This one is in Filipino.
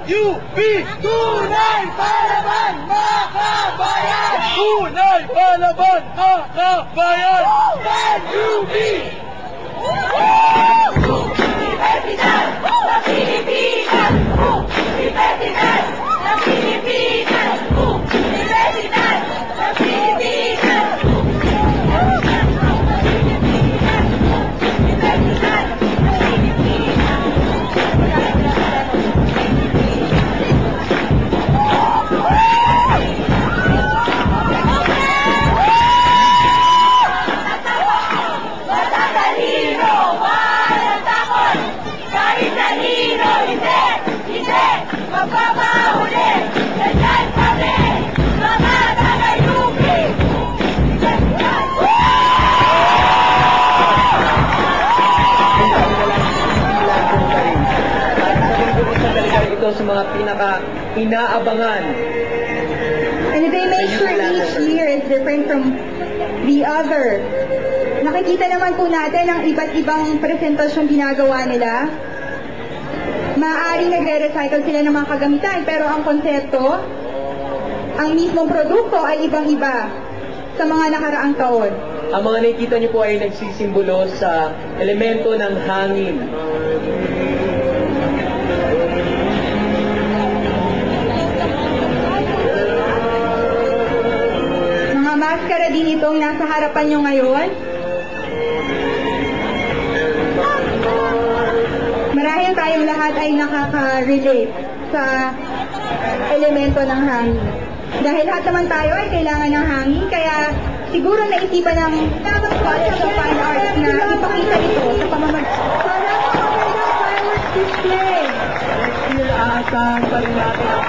UP! Tunay palaban, mga kabayan! Tunay palaban, mga kabayan! Stand UP! Universidad ng Pilipinas! Universidad ng Pilipinas! Universidad ng Pilipinas! Magpapahuli! Ganyan kami! Mga taga-UP! Ito sa mga pinaka-inaabangan. And they make sure each year is different from the other. Nakikita naman po natin ang iba't ibang presentasyon ginagawa nila. Maaaring nagre-recycle sila ng mga kagamitan, pero ang konsepto, ang mismong produkto ay ibang-iba sa mga nakaraang taon. Ang mga nakikita niyo po ay nagsisimbolo sa elemento ng hangin. Mga maskara din itong nasa harapan nyo ngayon. Marahil tayong lahat ay nakaka-relate sa elemento ng hangin. Dahil lahat naman tayo ay kailangan ng hangin, kaya siguro naisipan ng College of Fine Arts na ipakita ito sa pamamagitan ng fireworks display. Next year, aasahan pa rin natin ang